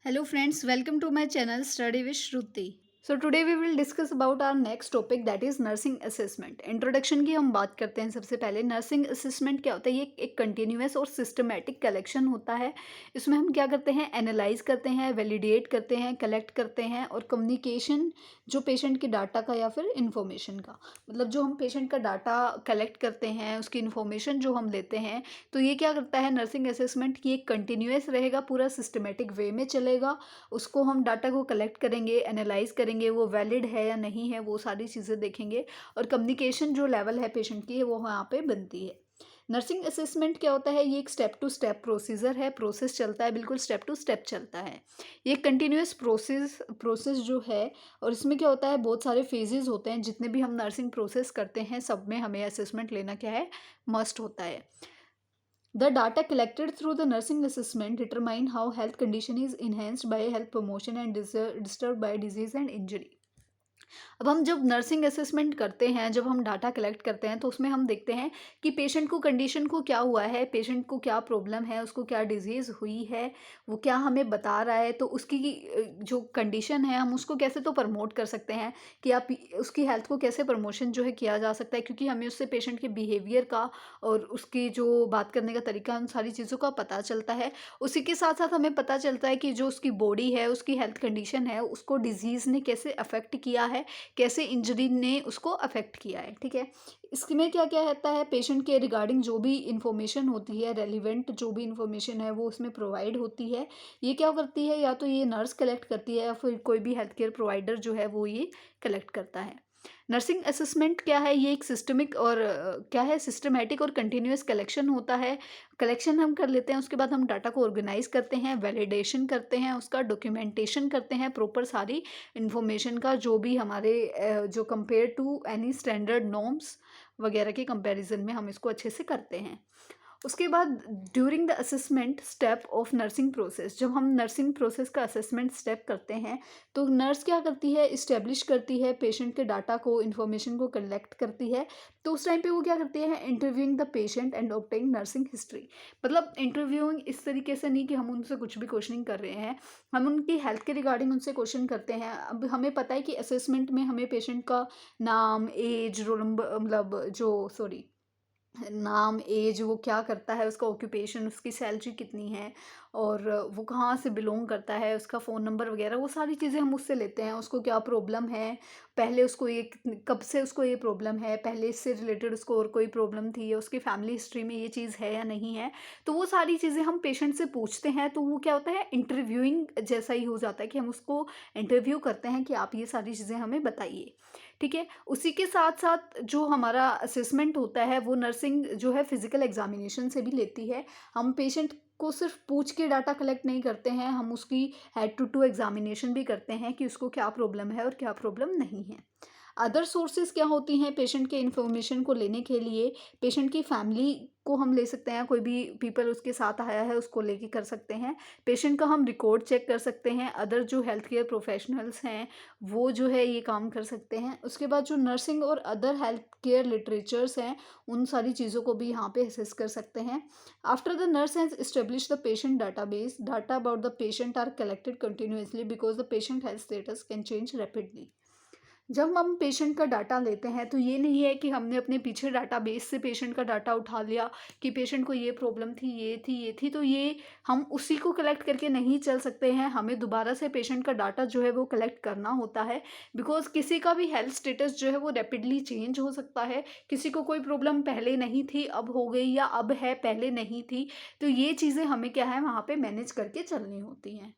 Hello friends, welcome to my channel Study with Shruti. So today we will discuss about our next topic that is nursing assessment. Introduction की हम बात करते हैं सबसे पहले। Nursing assessment क्या होता है? ये एक कंटिन्यूस और सिस्टमेटिक कलेक्शन होता है। इसमें हम क्या करते हैं? एनालाइज करते हैं, वैलिडेट करते हैं, कलेक्ट करते हैं और कम्युनिकेशन जो पेशेंट के डाटा का या फिर इंफॉर्मेशन का, मतलब जो हम पेशेंट का डाटा कलेक्ट करते हैं उसकी इन्फॉर्मेशन जो हम लेते हैं, तो ये क्या करता है नर्सिंग असेसमेंट की एक कंटिन्यूस रहेगा, पूरा सिस्टमेटिक वे में चलेगा। उसको हम डाटा को कलेक्ट करेंगे, एनालाइज करेंगे, वो वैलिड है या नहीं है, वो सारी चीज़ें देखेंगे और कम्युनिकेशन जो लेवल है पेशेंट की वो यहाँ पे बनती है। नर्सिंग असेसमेंट क्या होता है? ये एक स्टेप टू स्टेप प्रोसीजर है, प्रोसेस चलता है, बिल्कुल स्टेप टू स्टेप चलता है। ये कंटिन्यूस प्रोसेस जो है, और इसमें क्या होता है बहुत सारे फेजेस होते हैं। जितने भी हम नर्सिंग प्रोसेस करते हैं सब में हमें असेसमेंट लेना क्या है? मस्ट होता है। The data collected through the nursing assessment determine how health condition is enhanced by health promotion and disturbed by disease and injury. अब हम जब नर्सिंग असेसमेंट करते हैं, जब हम डाटा कलेक्ट करते हैं, तो उसमें हम देखते हैं कि पेशेंट को कंडीशन को क्या हुआ है, पेशेंट को क्या प्रॉब्लम है, उसको क्या डिजीज़ हुई है, वो क्या हमें बता रहा है। तो उसकी जो कंडीशन है हम उसको कैसे तो प्रमोट कर सकते हैं कि आप उसकी हेल्थ को कैसे प्रमोशन जो है किया जा सकता है, क्योंकि हमें उससे पेशेंट के बिहेवियर का और उसकी जो बात करने का तरीका, उन सारी चीज़ों का पता चलता है। उसी के साथ साथ हमें पता चलता है कि जो उसकी बॉडी है, उसकी हेल्थ कंडीशन है, उसको डिजीज़ ने कैसे अफेक्ट किया है, कैसे इंजरी ने उसको अफेक्ट किया है। ठीक है, इसमें क्या क्या रहता है? पेशेंट के रिगार्डिंग जो भी इंफॉर्मेशन होती है, रेलिवेंट जो भी इंफॉर्मेशन है वो उसमें प्रोवाइड होती है। ये क्या करती है? या तो ये नर्स कलेक्ट करती है या फिर कोई भी हेल्थ केयर प्रोवाइडर जो है वो ये कलेक्ट करता है। नर्सिंग असेसमेंट क्या है? ये एक सिस्टमिक और क्या है, सिस्टमेटिक और कंटिन्यूस कलेक्शन होता है। कलेक्शन हम कर लेते हैं, उसके बाद हम डाटा को ऑर्गेनाइज करते हैं, वैलिडेशन करते हैं, उसका डॉक्यूमेंटेशन करते हैं, प्रॉपर सारी इन्फॉर्मेशन का जो भी हमारे जो compare to any standard norms वगैरह के कंपैरिजन में हम इसको अच्छे से करते हैं। उसके बाद during the assessment step of nursing process, जब हम नर्सिंग प्रोसेस का असेसमेंट स्टेप करते हैं तो नर्स क्या करती है? इस्टेब्लिश करती है पेशेंट के डाटा को, इन्फॉर्मेशन को कलेक्ट करती है। तो उस टाइम पे वो क्या करती है? Interviewing the patient and obtaining nursing history. मतलब इंटरव्यूइंग इस तरीके से नहीं कि हम उनसे कुछ भी क्वेश्चनिंग कर रहे हैं, हम उनकी हेल्थ के रिगार्डिंग उनसे क्वेश्चन करते हैं। अब हमें पता है कि असेसमेंट में हमें पेशेंट का नाम, एज, रोल नंबर, मतलब जो सॉरी नाम, एज, वो क्या करता है, उसका ऑक्यूपेशन, उसकी सैलरी कितनी है और वो कहाँ से बिलोंग करता है, उसका फ़ोन नंबर वगैरह, वो सारी चीज़ें हम उससे लेते हैं। उसको क्या प्रॉब्लम है, पहले उसको ये कब से उसको ये प्रॉब्लम है, पहले इससे रिलेटेड उसको और कोई प्रॉब्लम थी, या उसकी फैमिली हिस्ट्री में ये चीज़ है या नहीं है। तो वो सारी चीज़ें हम पेशेंट से पूछते हैं। तो वो क्या होता है? इंटरव्यूइंग जैसा ही हो जाता है कि हम उसको इंटरव्यू करते हैं कि आप ये सारी चीज़ें हमें बताइए। ठीक है, उसी के साथ साथ जो हमारा असेसमेंट होता है वो नर्सिंग जो है फिजिकल एग्जामिनेशन से भी लेती है। हम पेशेंट को सिर्फ पूछ के डाटा कलेक्ट नहीं करते हैं, हम उसकी हेड टू टू एग्जामिनेशन भी करते हैं कि उसको क्या प्रॉब्लम है और क्या प्रॉब्लम नहीं है। अदर सोर्सेज क्या होती हैं पेशेंट के इन्फॉर्मेशन को लेने के लिए? पेशेंट की फैमिली को हम ले सकते हैं, कोई भी पीपल उसके साथ आया है उसको लेके कर सकते हैं। पेशेंट का हम रिकॉर्ड चेक कर सकते हैं। अदर जो हेल्थ केयर प्रोफेशनल्स हैं वो जो है ये काम कर सकते हैं। उसके बाद जो नर्सिंग और अदर हेल्थ केयर लिटरेचर्स हैं उन सारी चीज़ों को भी यहाँ पे असेस कर सकते हैं। After the nurse has establish the patient database, data about the patient are collected continuously because the patient health status can change rapidly. जब हम पेशेंट का डाटा लेते हैं तो ये नहीं है कि हमने अपने पीछे डाटाबेस से पेशेंट का डाटा उठा लिया कि पेशेंट को ये प्रॉब्लम थी, ये थी, तो ये हम उसी को कलेक्ट करके नहीं चल सकते हैं। हमें दोबारा से पेशेंट का डाटा जो है वो कलेक्ट करना होता है, बिकॉज़ किसी का भी हेल्थ स्टेटस जो है वो रैपिडली चेंज हो सकता है। किसी को कोई प्रॉब्लम पहले नहीं थी, अब हो गई, या अब है, पहले नहीं थी। तो ये चीज़ें हमें क्या है वहाँ पे मैनेज करके चलनी होती हैं।